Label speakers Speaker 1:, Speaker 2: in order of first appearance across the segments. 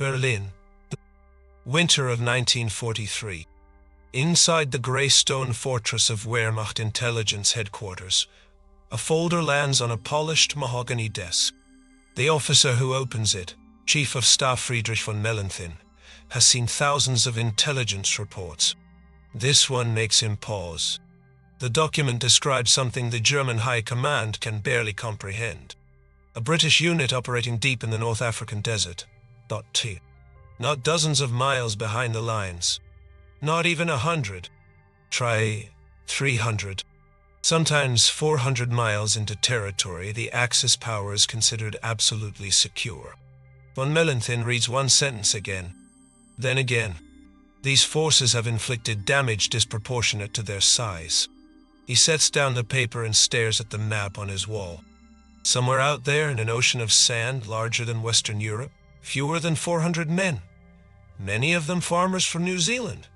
Speaker 1: Berlin. Winter of 1943. Inside the grey stone fortress of Wehrmacht intelligence headquarters, a folder lands on a polished mahogany desk. The officer who opens it, Chief of Staff Friedrich von Mellenthin, has seen thousands of intelligence reports. This one makes him pause. The document describes something the German High Command can barely comprehend. A British unit operating deep in the North African desert. Not dozens of miles behind the lines. Not even 100. Try 300. Sometimes 400 miles into territory the Axis power is considered absolutely secure. Von Mellenthin reads one sentence again. Then again. These forces have inflicted damage disproportionate to their size. He sets down the paper and stares at the map on his wall. Somewhere out there in an ocean of sand larger than Western Europe, fewer than 400 men, many of them farmers from New Zealand,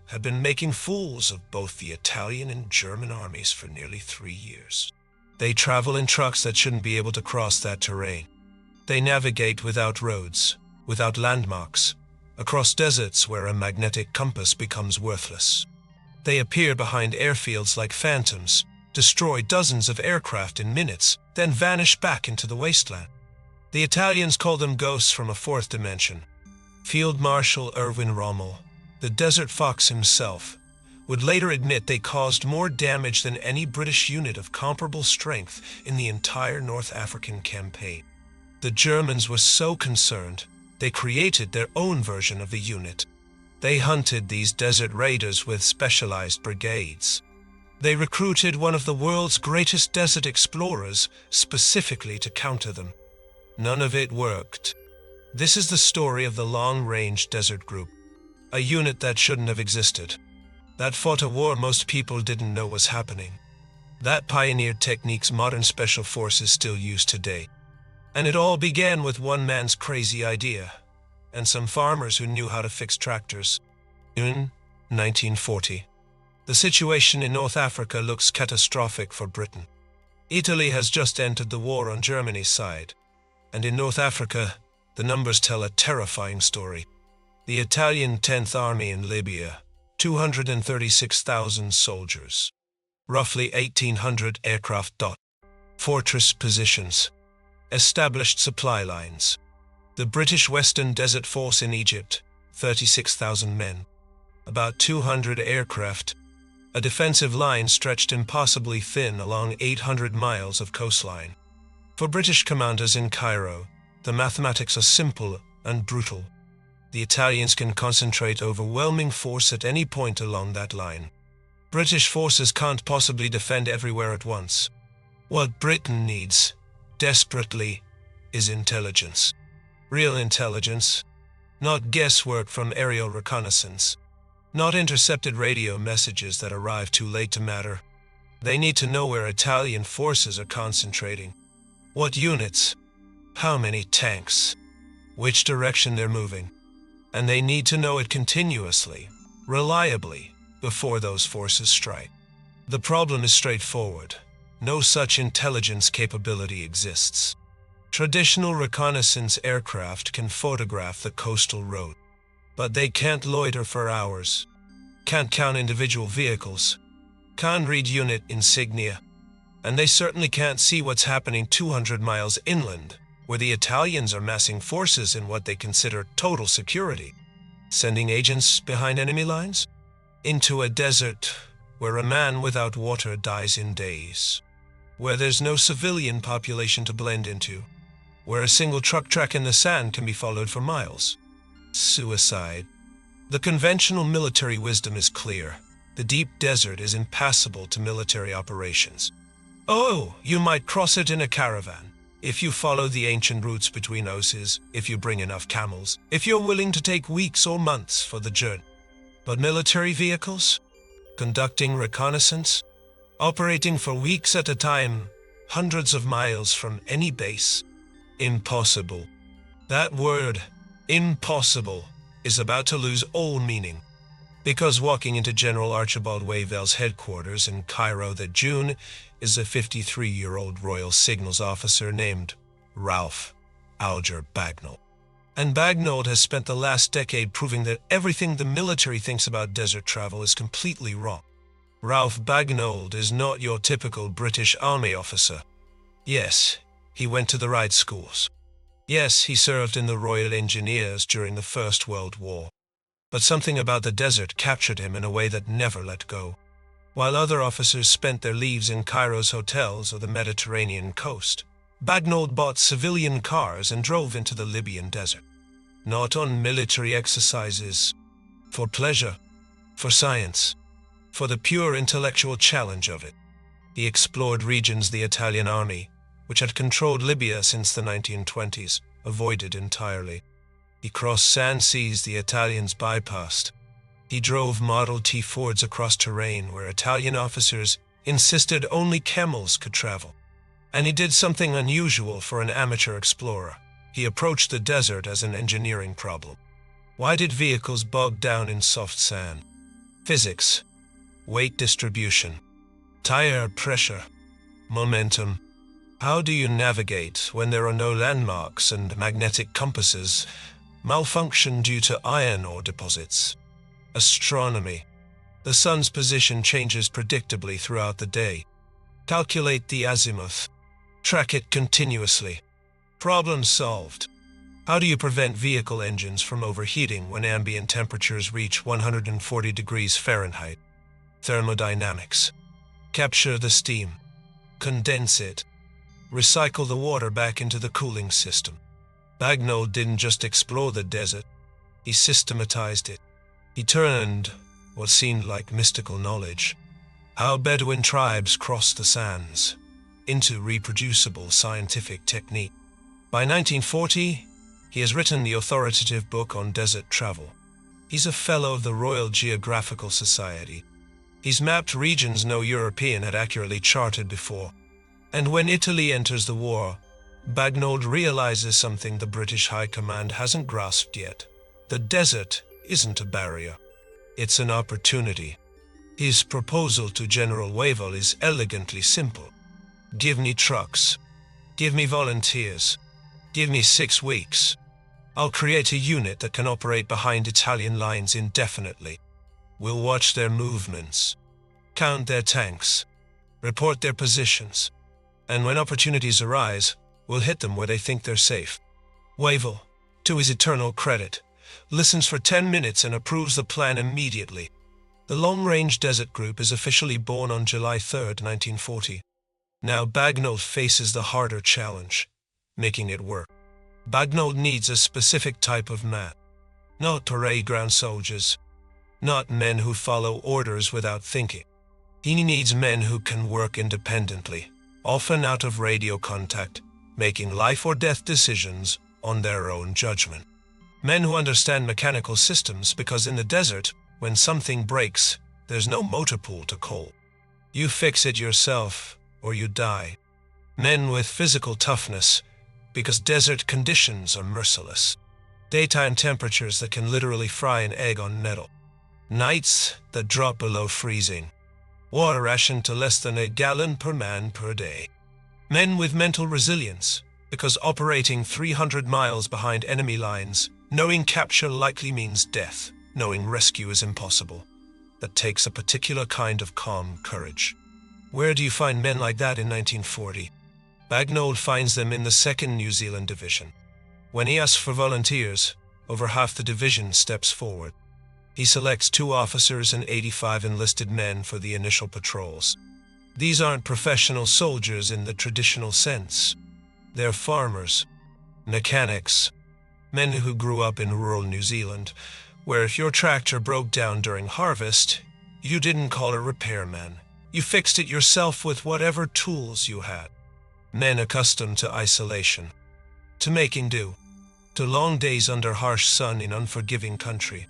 Speaker 1: had been making fools of both the Italian and German armies for nearly 3 years. They travel in trucks that shouldn't be able to cross that terrain. They navigate without roads, without landmarks, across deserts where a magnetic compass becomes worthless. They appear behind airfields like phantoms, destroy dozens of aircraft in minutes, then vanish back into the wasteland. The Italians call them ghosts from a fourth dimension. Field Marshal Erwin Rommel, the Desert Fox himself, would later admit they caused more damage than any British unit of comparable strength in the entire North African campaign. The Germans were so concerned, they created their own version of the unit. They hunted these desert raiders with specialized brigades. They recruited one of the world's greatest desert explorers specifically to counter them. None of it worked. This is the story of the Long-Range Desert Group, a unit that shouldn't have existed, that fought a war most people didn't know was happening, that pioneered techniques modern special forces still use today. And it all began with one man's crazy idea, and some farmers who knew how to fix tractors. In 1940. The situation in North Africa looks catastrophic for Britain. Italy has just entered the war on Germany's side, and in North Africa, the numbers tell a terrifying story. The Italian 10th Army in Libya, 236,000 soldiers, roughly 1,800 aircraft. Fortress positions, established supply lines. The British Western Desert Force in Egypt, 36,000 men, about 200 aircraft, a defensive line stretched impossibly thin along 800 miles of coastline. For British commanders in Cairo, the mathematics are simple and brutal. The Italians can concentrate overwhelming force at any point along that line. British forces can't possibly defend everywhere at once. What Britain needs, desperately, is intelligence. Real intelligence, not guesswork from aerial reconnaissance, not intercepted radio messages that arrive too late to matter. They need to know where Italian forces are concentrating, what units, how many tanks, which direction they're moving. And they need to know it continuously, reliably, before those forces strike. The problem is straightforward. No such intelligence capability exists. Traditional reconnaissance aircraft can photograph the coastal road, but they can't loiter for hours, can't count individual vehicles, can't read unit insignia, and they certainly can't see what's happening 200 miles inland, where the Italians are massing forces in what they consider total security, sending agents behind enemy lines, into a desert where a man without water dies in days, where there's no civilian population to blend into, where a single truck track in the sand can be followed for miles. Suicide. The conventional military wisdom is clear. The deep desert is impassable to military operations. Oh, you might cross it in a caravan, if you follow the ancient routes between oases, if you bring enough camels, if you're willing to take weeks or months for the journey. But military vehicles? Conducting reconnaissance? Operating for weeks at a time, hundreds of miles from any base? Impossible. That word, impossible, is about to lose all meaning. Because walking into General Archibald Wavell's headquarters in Cairo that June is a 53-year-old Royal Signals officer named Ralph Alger Bagnall. And Bagnold has spent the last decade proving that everything the military thinks about desert travel is completely wrong. Ralph Bagnold is not your typical British Army officer. Yes, he went to the right schools. Yes, he served in the Royal Engineers during the First World War. But something about the desert captured him in a way that never let go. While other officers spent their lives in Cairo's hotels or the Mediterranean coast, Bagnold bought civilian cars and drove into the Libyan desert. Not on military exercises, for pleasure, for science, for the pure intellectual challenge of it. He explored regions the Italian army, which had controlled Libya since the 1920s, avoided entirely. He crossed sand seas the Italians bypassed. He drove Model T Fords across terrain where Italian officers insisted only camels could travel. And he did something unusual for an amateur explorer. He approached the desert as an engineering problem. Why did vehicles bog down in soft sand? Physics, weight distribution, tire pressure, momentum. How do you navigate when there are no landmarks and magnetic compasses malfunction due to iron ore deposits? Astronomy. The sun's position changes predictably throughout the day. Calculate the azimuth. Track it continuously. Problem solved. How do you prevent vehicle engines from overheating when ambient temperatures reach 140 degrees Fahrenheit? Thermodynamics. Capture the steam. Condense it. Recycle the water back into the cooling system. Bagnold didn't just explore the desert, he systematized it. He turned what seemed like mystical knowledge, how Bedouin tribes crossed the sands, into reproducible scientific technique. By 1940, he has written the authoritative book on desert travel. He's a fellow of the Royal Geographical Society. He's mapped regions no European had accurately charted before. And when Italy enters the war, Bagnold realizes something the British High Command hasn't grasped yet. The desert isn't a barrier. It's an opportunity. His proposal to General Wavell is elegantly simple. Give me trucks. Give me volunteers. Give me 6 weeks. I'll create a unit that can operate behind Italian lines indefinitely. We'll watch their movements, count their tanks, report their positions, and when opportunities arise, we'll hit them where they think they're safe. Wavell, to his eternal credit, listens for 10 minutes and approves the plan immediately. The Long-Range Desert Group is officially born on July 3, 1940. Now Bagnold faces the harder challenge, making it work. Bagnold needs a specific type of man. Not parade ground soldiers. Not men who follow orders without thinking. He needs men who can work independently, often out of radio contact, making life or death decisions on their own judgment. Men who understand mechanical systems because in the desert, when something breaks, there's no motor pool to call. You fix it yourself or you die. Men with physical toughness because desert conditions are merciless. Daytime temperatures that can literally fry an egg on nettle. Nights that drop below freezing. Water rationed to less than a gallon per man per day. Men with mental resilience because operating 300 miles behind enemy lines, knowing capture likely means death, knowing rescue is impossible. That takes a particular kind of calm courage. Where do you find men like that in 1940? Bagnold finds them in the 2nd New Zealand Division. When he asks for volunteers, over half the division steps forward. He selects 2 officers and 85 enlisted men for the initial patrols. These aren't professional soldiers in the traditional sense. They're farmers, mechanics, men who grew up in rural New Zealand, where if your tractor broke down during harvest, you didn't call a repairman. You fixed it yourself with whatever tools you had. Men accustomed to isolation, to making do, to long days under harsh sun in unforgiving country.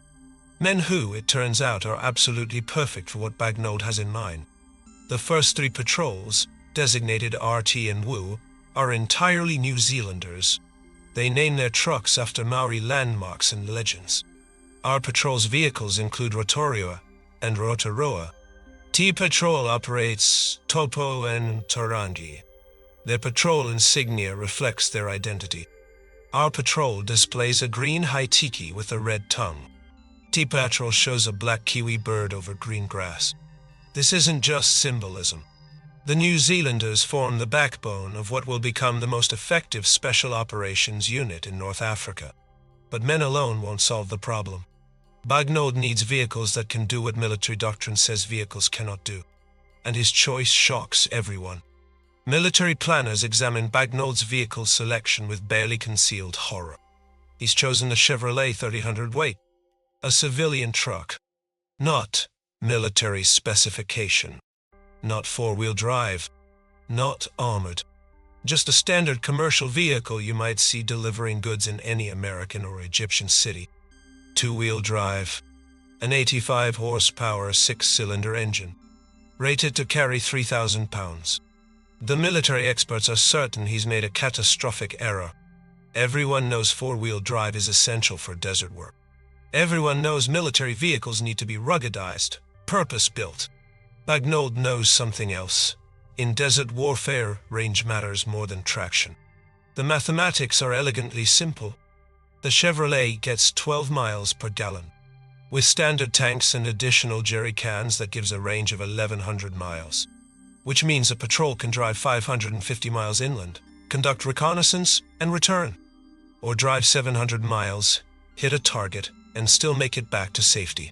Speaker 1: Men who, it turns out, are absolutely perfect for what Bagnold has in mind. The first 3 patrols, designated RT and WU, are entirely New Zealanders. They name their trucks after Maori landmarks and legends. Our patrol's vehicles include Rotorua and Rotorua. T-Patrol operates Topo and Tarangi. Their patrol insignia reflects their identity. Our patrol displays a green high-tiki with a red tongue. T-Patrol shows a black kiwi bird over green grass. This isn't just symbolism. The New Zealanders form the backbone of what will become the most effective special operations unit in North Africa. But men alone won't solve the problem. Bagnold needs vehicles that can do what military doctrine says vehicles cannot do. And his choice shocks everyone. Military planners examine Bagnold's vehicle selection with barely concealed horror. He's chosen a Chevrolet 3000 weight, a civilian truck, not military specification, not four-wheel drive, not armored, just a standard commercial vehicle you might see delivering goods in any American or Egyptian city. Two-wheel drive, an 85 horsepower 6-cylinder engine, rated to carry 3,000 pounds. The military experts are certain he's made a catastrophic error. Everyone knows four-wheel drive is essential for desert work. Everyone knows military vehicles need to be ruggedized, purpose-built. Bagnold knows something else. In desert warfare, range matters more than traction. The mathematics are elegantly simple. The Chevrolet gets 12 miles per gallon. With standard tanks and additional jerry cans, that gives a range of 1,100 miles. Which means a patrol can drive 550 miles inland, conduct reconnaissance, and return. Or drive 700 miles, hit a target, and still make it back to safety.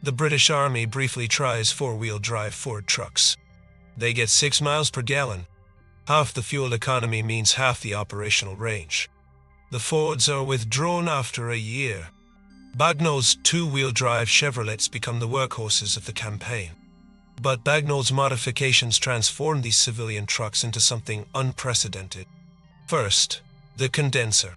Speaker 1: The British Army briefly tries four-wheel drive Ford trucks. They get 6 miles per gallon. Half the fuel economy means half the operational range. The Fords are withdrawn after a year. Bagnold's two-wheel drive Chevrolets become the workhorses of the campaign. But Bagnold's modifications transform these civilian trucks into something unprecedented. First, the condenser.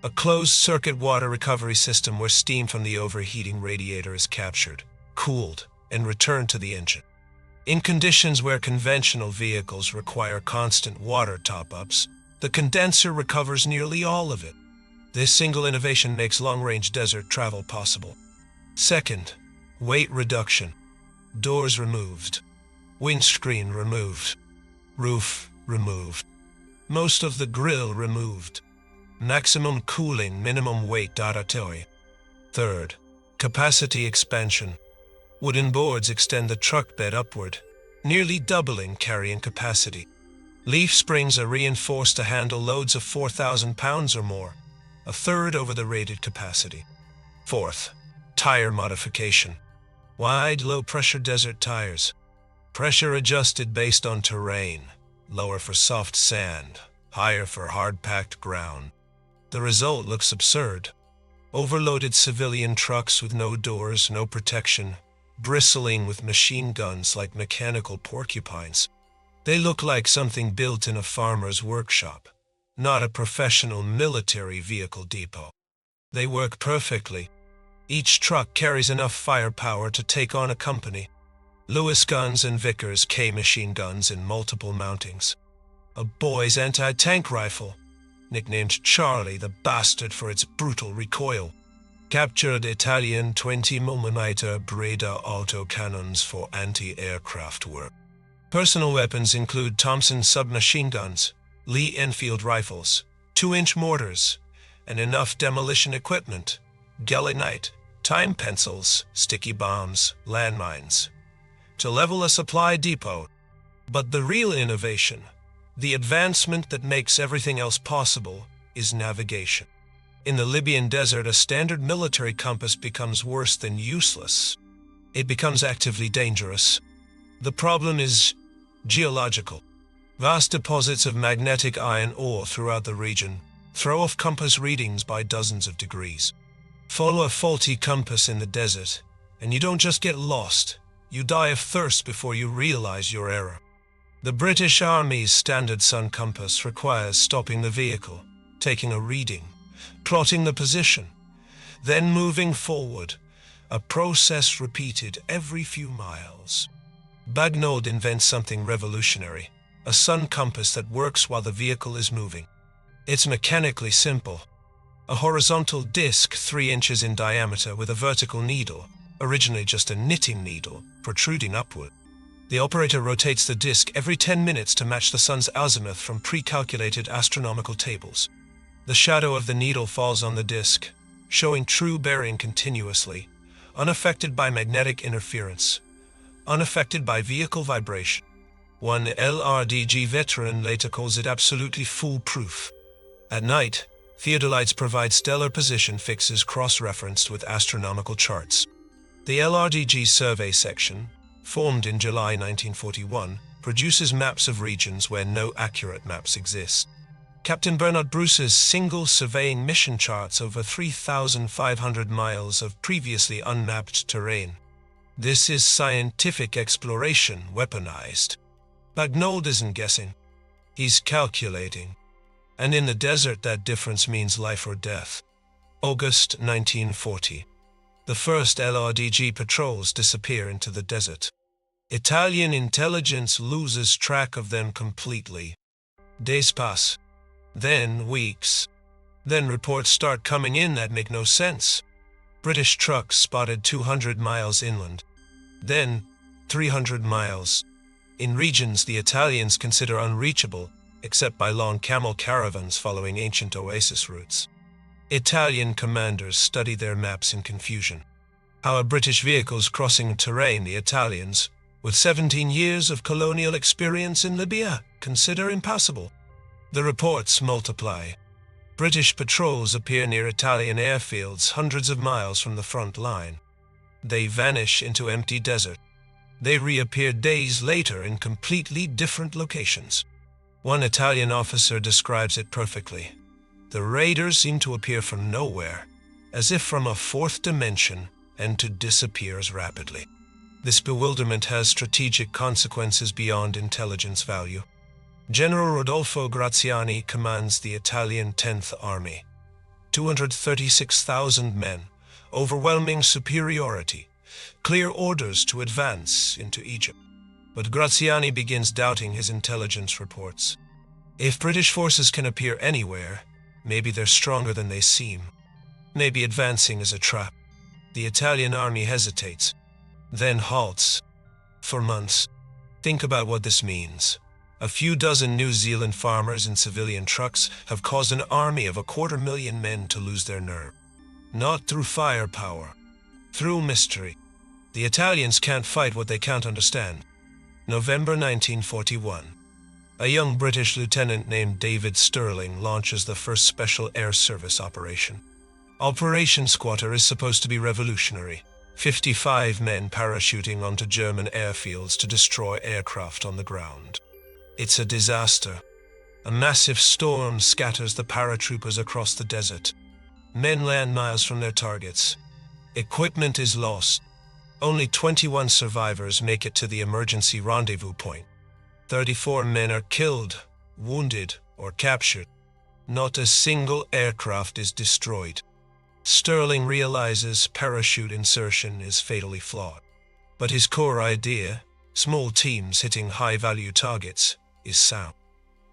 Speaker 1: A closed-circuit water recovery system where steam from the overheating radiator is captured, cooled, and returned to the engine. In conditions where conventional vehicles require constant water top-ups, the condenser recovers nearly all of it. This single innovation makes long-range desert travel possible. Second, weight reduction. Doors removed. Windscreen removed. Roof removed. Most of the grille removed. Maximum cooling, minimum weight data. Third, capacity expansion. Wooden boards extend the truck bed upward, nearly doubling carrying capacity. Leaf springs are reinforced to handle loads of 4,000 pounds or more, a third over the rated capacity. Fourth, tire modification. Wide, low-pressure desert tires. Pressure adjusted based on terrain, lower for soft sand, higher for hard-packed ground. The result looks absurd. Overloaded civilian trucks with no doors, no protection, bristling with machine guns like mechanical porcupines. They look like something built in a farmer's workshop, not a professional military vehicle depot. They work perfectly. Each truck carries enough firepower to take on a company. Lewis guns and Vickers K machine guns in multiple mountings. A boy's anti-tank rifle, nicknamed Charlie the Bastard for its brutal recoil. Captured Italian 20mm Breda autocannons for anti-aircraft work. Personal weapons include Thompson submachine guns, Lee Enfield rifles, 2-inch mortars, and enough demolition equipment, gelignite, time pencils, sticky bombs, landmines, to level a supply depot. But the real innovation, the advancement that makes everything else possible, is navigation. In the Libyan desert, a standard military compass becomes worse than useless. It becomes actively dangerous. The problem is geological. Vast deposits of magnetic iron ore throughout the region throw off compass readings by dozens of degrees. Follow a faulty compass in the desert, and you don't just get lost, you die of thirst before you realize your error. The British Army's standard sun compass requires stopping the vehicle, taking a reading, plotting the position, then moving forward, a process repeated every few miles. Bagnold invents something revolutionary, a sun compass that works while the vehicle is moving. It's mechanically simple. A horizontal disc 3 inches in diameter with a vertical needle, originally just a knitting needle, protruding upward. The operator rotates the disc every 10 minutes to match the sun's azimuth from pre-calculated astronomical tables. The shadow of the needle falls on the disc, showing true bearing continuously, unaffected by magnetic interference, unaffected by vehicle vibration. One LRDG veteran later calls it absolutely foolproof. At night, theodolites provide stellar position fixes cross-referenced with astronomical charts. The LRDG survey section, formed in July 1941, produces maps of regions where no accurate maps exist. Captain Bernard Bruce's single surveying mission charts over 3,500 miles of previously unmapped terrain. This is scientific exploration weaponized. Bagnold isn't guessing. He's calculating. And in the desert, that difference means life or death. August 1940. The first LRDG patrols disappear into the desert. Italian intelligence loses track of them completely. Days pass. Then weeks. Then reports start coming in that make no sense. British trucks spotted 200 miles inland. Then 300 miles. In regions the Italians consider unreachable, except by long camel caravans following ancient oasis routes. Italian commanders study their maps in confusion. How are British vehicles crossing terrain the Italians, with 17 years of colonial experience in Libya, consider impassable? The reports multiply. British patrols appear near Italian airfields hundreds of miles from the front line. They vanish into empty desert. They reappear days later in completely different locations. One Italian officer describes it perfectly. The raiders seem to appear from nowhere, as if from a fourth dimension, and to disappear as rapidly. This bewilderment has strategic consequences beyond intelligence value. General Rodolfo Graziani commands the Italian 10th Army. 236,000 men, overwhelming superiority, clear orders to advance into Egypt. But Graziani begins doubting his intelligence reports. If British forces can appear anywhere, maybe they're stronger than they seem. Maybe advancing is a trap. The Italian army hesitates, then halts. For months. Think about what this means. A few dozen New Zealand farmers in civilian trucks have caused an army of 250,000 men to lose their nerve. Not through firepower, through mystery. The Italians can't fight what they can't understand. November 1941. A young British lieutenant named David Stirling launches the first special air service operation. Operation Squatter is supposed to be revolutionary. 55 men parachuting onto German airfields to destroy aircraft on the ground. It's a disaster. A massive storm scatters the paratroopers across the desert. Men land miles from their targets. Equipment is lost. Only 21 survivors make it to the emergency rendezvous point. 34 men are killed, wounded, or captured. Not a single aircraft is destroyed. Stirling realizes parachute insertion is fatally flawed. But his core idea, small teams hitting high-value targets, is sound.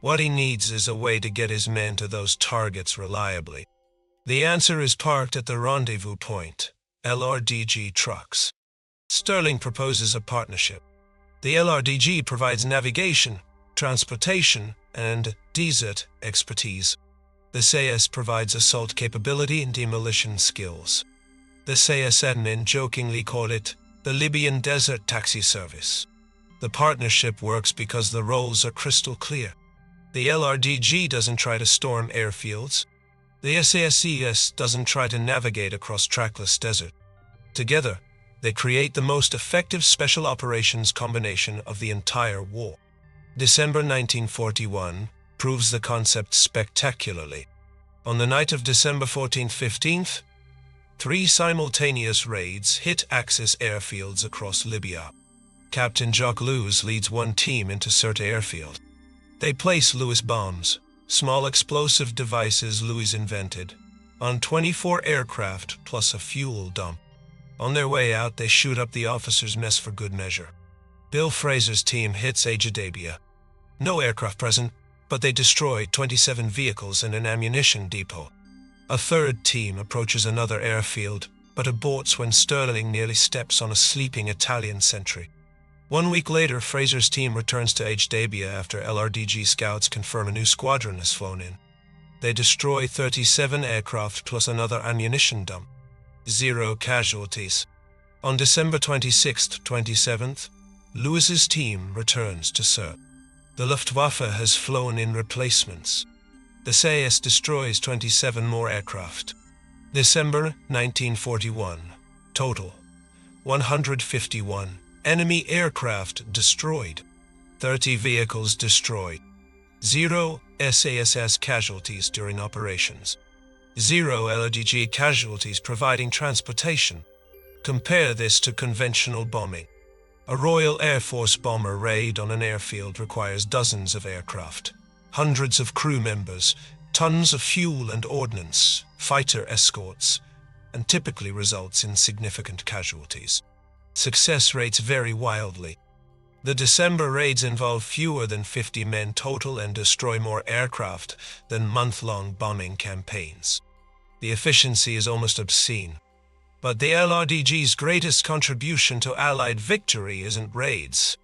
Speaker 1: What he needs is a way to get his men to those targets reliably. The answer is parked at the rendezvous point, LRDG trucks. Stirling proposes a partnership. The LRDG provides navigation, transportation, and desert expertise. The SAS provides assault capability and demolition skills. The SAS admin jokingly called it the Libyan Desert Taxi Service. The partnership works because the roles are crystal clear. The LRDG doesn't try to storm airfields. The SAS doesn't try to navigate across trackless desert. Together, they create the most effective special operations combination of the entire war. December 1941 proves the concept spectacularly. On the night of December 14th-15th, 3 simultaneous raids hit Axis airfields across Libya. Captain Jacques Lewis leads one team into Sirte airfield. They place Lewis bombs, small explosive devices Lewis invented, on 24 aircraft plus a fuel dump. On their way out, they shoot up the officers' mess for good measure. Bill Fraser's team hits Ajdabiya. No aircraft present, but they destroy 27 vehicles and an ammunition depot. A third team approaches another airfield, but aborts when Stirling nearly steps on a sleeping Italian sentry. 1 week later, Fraser's team returns to Ajdabiya after LRDG scouts confirm a new squadron has flown in. They destroy 37 aircraft plus another ammunition dump. 0 casualties. On December 26th, 27th, Lewis's team returns to serve. The Luftwaffe has flown in replacements. The SAS destroys 27 more aircraft. December 1941. Total: 151 enemy aircraft destroyed. 30 vehicles destroyed. 0 SASS casualties during operations. 0 LRDG casualties providing transportation. Compare this to conventional bombing. A Royal Air Force bomber raid on an airfield requires dozens of aircraft, hundreds of crew members, tons of fuel and ordnance, fighter escorts, and typically results in significant casualties. Success rates vary wildly. The December raids involve fewer than 50 men total and destroy more aircraft than month-long bombing campaigns. The efficiency is almost obscene. But the LRDG's greatest contribution to Allied victory isn't raids.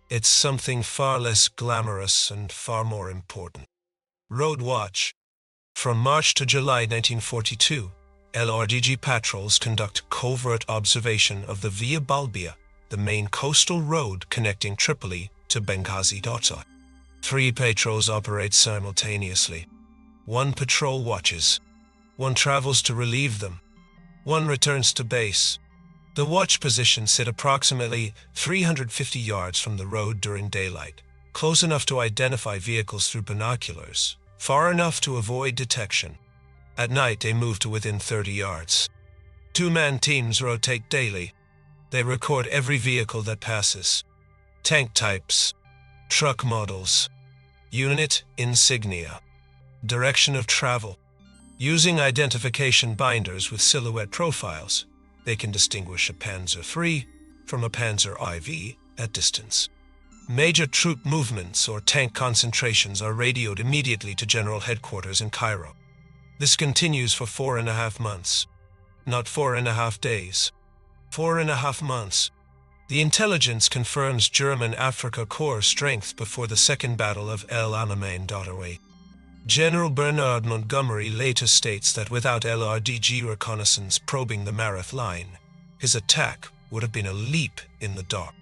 Speaker 1: It's something far less glamorous and far more important. Road Watch. From March to July 1942, LRDG patrols conduct covert observation of the Via Balbia, the main coastal road connecting Tripoli to Benghazi. 3 patrols operate simultaneously. 1 patrol watches. 1 travels to relieve them. 1 returns to base. The watch positions sit approximately 350 yards from the road during daylight, close enough to identify vehicles through binoculars, far enough to avoid detection. At night, they move to within 30 yards. 2-man teams rotate daily. They record every vehicle that passes. Tank types, truck models, unit insignia, direction of travel. Using identification binders with silhouette profiles, they can distinguish a Panzer III from a Panzer IV at distance. Major troop movements or tank concentrations are radioed immediately to General Headquarters in Cairo. This continues for 4.5 months. Not 4.5 days. 4.5 months. The intelligence confirms German Afrika Korps strength before the Second Battle of El Alamein. General Bernard Montgomery later states that without LRDG reconnaissance probing the Mareth Line, his attack would have been a leap in the dark.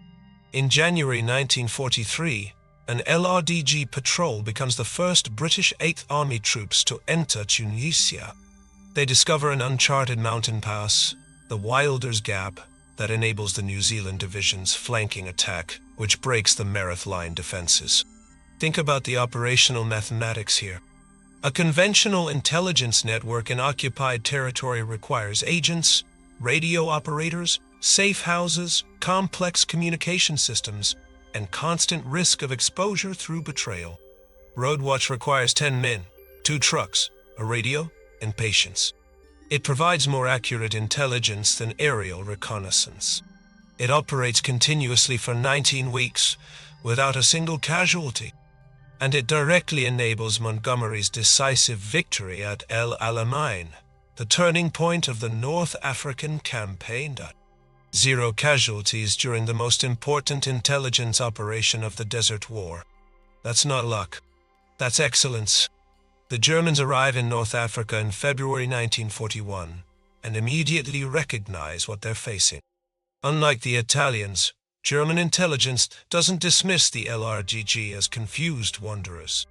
Speaker 1: In January 1943, an LRDG patrol becomes the first British 8th Army troops to enter Tunisia. They discover an uncharted mountain pass, the Wilder's Gap, that enables the New Zealand Division's flanking attack, which breaks the Mareth Line defenses. Think about the operational mathematics here. A conventional intelligence network in occupied territory requires agents, radio operators, safe houses, complex communication systems, and constant risk of exposure through betrayal. Roadwatch requires 10 men, 2 trucks, a radio, and patience. It provides more accurate intelligence than aerial reconnaissance. It operates continuously for 19 weeks without a single casualty. And it directly enables Montgomery's decisive victory at El Alamein, the turning point of the North African campaign. 0 casualties during the most important intelligence operation of the Desert War. That's not luck. That's excellence. The Germans arrive in North Africa in February 1941 and immediately recognize what they're facing. Unlike the Italians, German intelligence doesn't dismiss the LRDG as confused wanderers.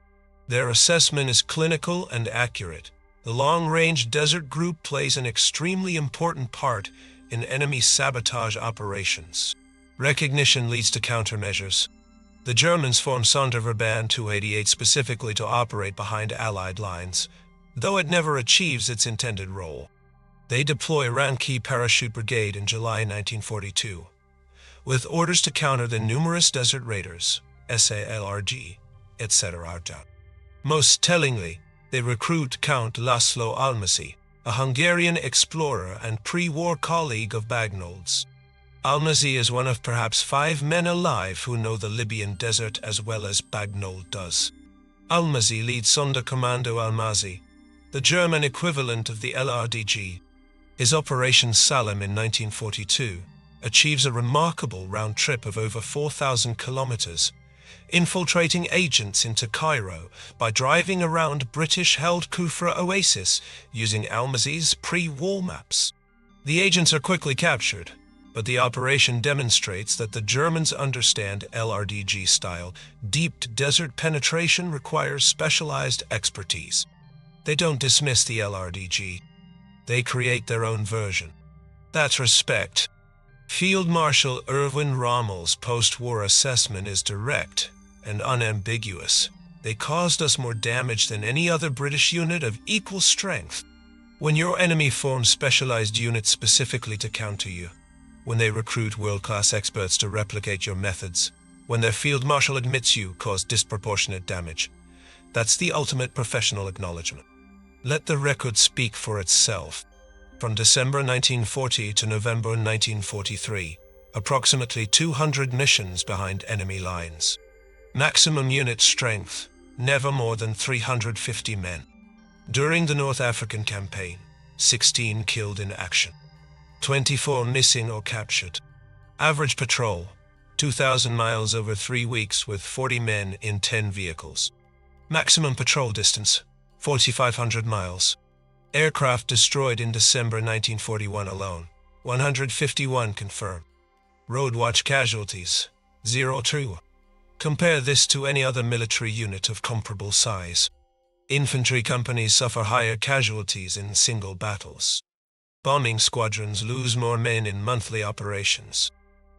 Speaker 1: Their assessment is clinical and accurate. The long-range desert group plays an extremely important part in enemy sabotage operations. Recognition leads to countermeasures. The Germans form Sonderverband 288 specifically to operate behind Allied lines, though it never achieves its intended role. They deploy Ranki Parachute Brigade in July 1942, with orders to counter the numerous desert raiders, SALRG, etc. Most tellingly, they recruit Count Laszlo Almasi, a Hungarian explorer and pre-war colleague of Bagnold's. Almasi is one of perhaps 5 men alive who know the Libyan desert as well as Bagnold does. Almasi leads Sonderkommando Almasi, the German equivalent of the LRDG. His Operation Salem in 1942 achieves a remarkable round trip of over 4,000 kilometers, infiltrating agents into Cairo by driving around British-held Kufra Oasis using Almazy's pre-war maps. The agents are quickly captured, but the operation demonstrates that the Germans understand LRDG-style deep desert penetration requires specialized expertise. They don't dismiss the LRDG. They create their own version. That's respect. Field Marshal Erwin Rommel's post-war assessment is direct and unambiguous. They caused us more damage than any other British unit of equal strength. When your enemy forms specialized units specifically to counter you, when they recruit world-class experts to replicate your methods, when their field marshal admits you caused disproportionate damage, that's the ultimate professional acknowledgement. Let the record speak for itself. From December 1940 to November 1943, approximately 200 missions behind enemy lines. Maximum unit strength, never more than 350 men. During the North African campaign, 16 killed in action, 24 missing or captured. Average patrol, 2,000 miles over 3 weeks with 40 men in 10 vehicles. Maximum patrol distance, 4,500 miles. Aircraft destroyed in December 1941 alone, 151 confirmed. Road watch casualties, 0-2. Compare this to any other military unit of comparable size. Infantry companies suffer higher casualties in single battles. Bombing squadrons lose more men in monthly operations.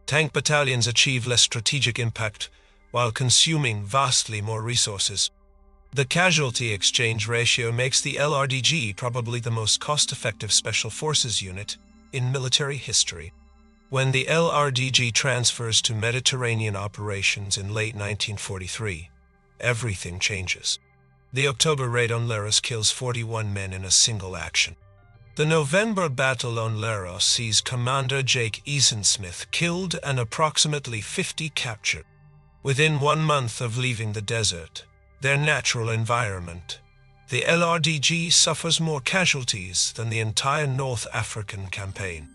Speaker 1: Tank battalions achieve less strategic impact while consuming vastly more resources. The casualty exchange ratio makes the LRDG probably the most cost-effective special forces unit in military history. When the LRDG transfers to Mediterranean operations in late 1943, everything changes. The October raid on Leros kills 41 men in a single action. The November battle on Leros sees Commander Jake Easonsmith killed and approximately 50 captured. Within 1 month of leaving the desert, their natural environment, the LRDG suffers more casualties than the entire North African campaign.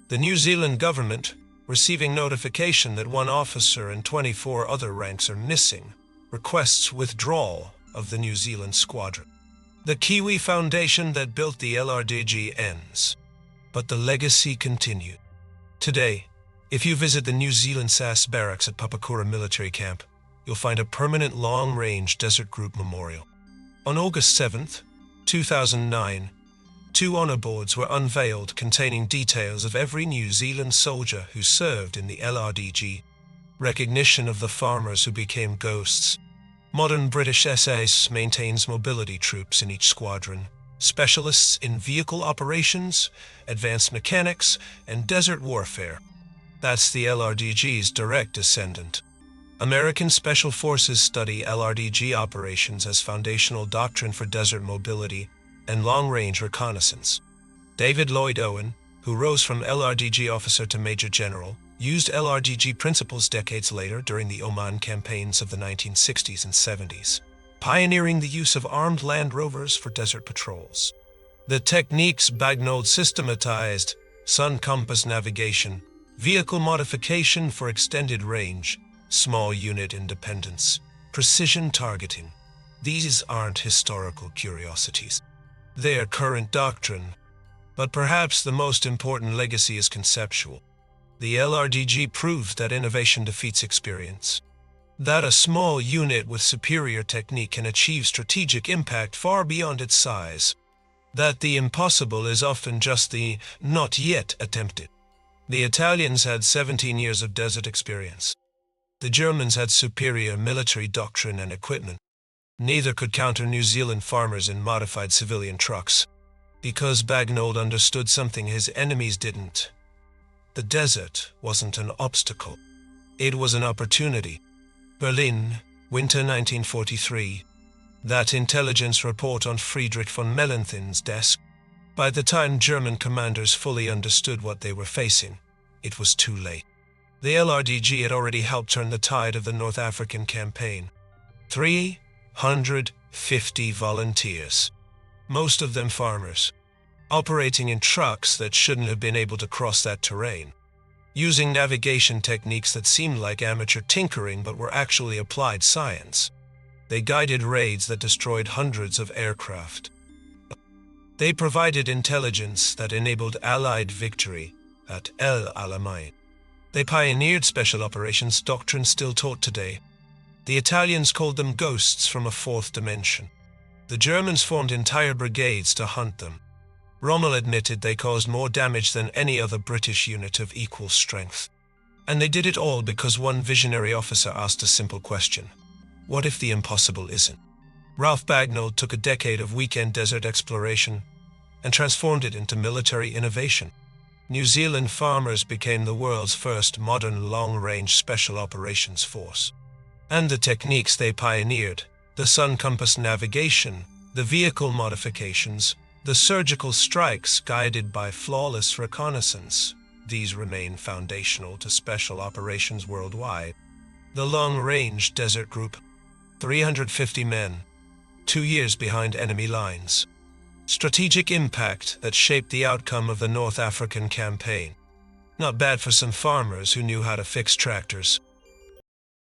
Speaker 1: The New Zealand government, receiving notification that 1 officer and 24 other ranks are missing, requests withdrawal of the New Zealand squadron. The Kiwi foundation that built the LRDG ends, but the legacy continued. Today, if you visit the New Zealand SAS barracks at Papakura military camp, you'll find a permanent long-range Desert Group memorial. On August 7th, 2009, 2 honor boards were unveiled containing details of every New Zealand soldier who served in the LRDG, recognition of the farmers who became ghosts. Modern British SAS maintains mobility troops in each squadron, specialists in vehicle operations, advanced mechanics, and desert warfare. That's the LRDG's direct descendant. American Special Forces study LRDG operations as foundational doctrine for desert mobility and long-range reconnaissance. David Lloyd Owen, who rose from LRDG officer to Major General, used LRDG principles decades later during the Oman campaigns of the 1960s and 70s, pioneering the use of armed Land Rovers for desert patrols. The techniques Bagnold systematized: sun compass navigation, vehicle modification for extended range, small unit independence, precision targeting. These aren't historical curiosities. They're current doctrine. But perhaps the most important legacy is conceptual. The LRDG proved that innovation defeats experience. That a small unit with superior technique can achieve strategic impact far beyond its size. That the impossible is often just the not yet attempted. The Italians had 17 years of desert experience. The Germans had superior military doctrine and equipment. Neither could counter New Zealand farmers in modified civilian trucks. Because Bagnold understood something his enemies didn't. The desert wasn't an obstacle. It was an opportunity. Berlin, winter 1943. That intelligence report on Friedrich von Mellenthin's desk. By the time German commanders fully understood what they were facing, it was too late. The LRDG had already helped turn the tide of the North African campaign. 350 volunteers, most of them farmers, operating in trucks that shouldn't have been able to cross that terrain. using navigation techniques that seemed like amateur tinkering but were actually applied science. They guided raids that destroyed hundreds of aircraft. They provided intelligence that enabled Allied victory at El Alamein. They pioneered special operations doctrine still taught today. The Italians called them ghosts from a fourth dimension. The Germans formed entire brigades to hunt them. Rommel admitted they caused more damage than any other British unit of equal strength. And they did it all because one visionary officer asked a simple question: what if the impossible isn't? Ralph Bagnall took a decade of weekend desert exploration and transformed it into military innovation. New Zealand farmers became the world's first modern long-range special operations force. And the techniques they pioneered, the sun compass navigation, the vehicle modifications, the surgical strikes guided by flawless reconnaissance, these remain foundational to special operations worldwide. The Long-Range Desert Group, 350 men, 2 years behind enemy lines. Strategic impact that shaped the outcome of the North African campaign. Not bad for some farmers who knew how to fix tractors.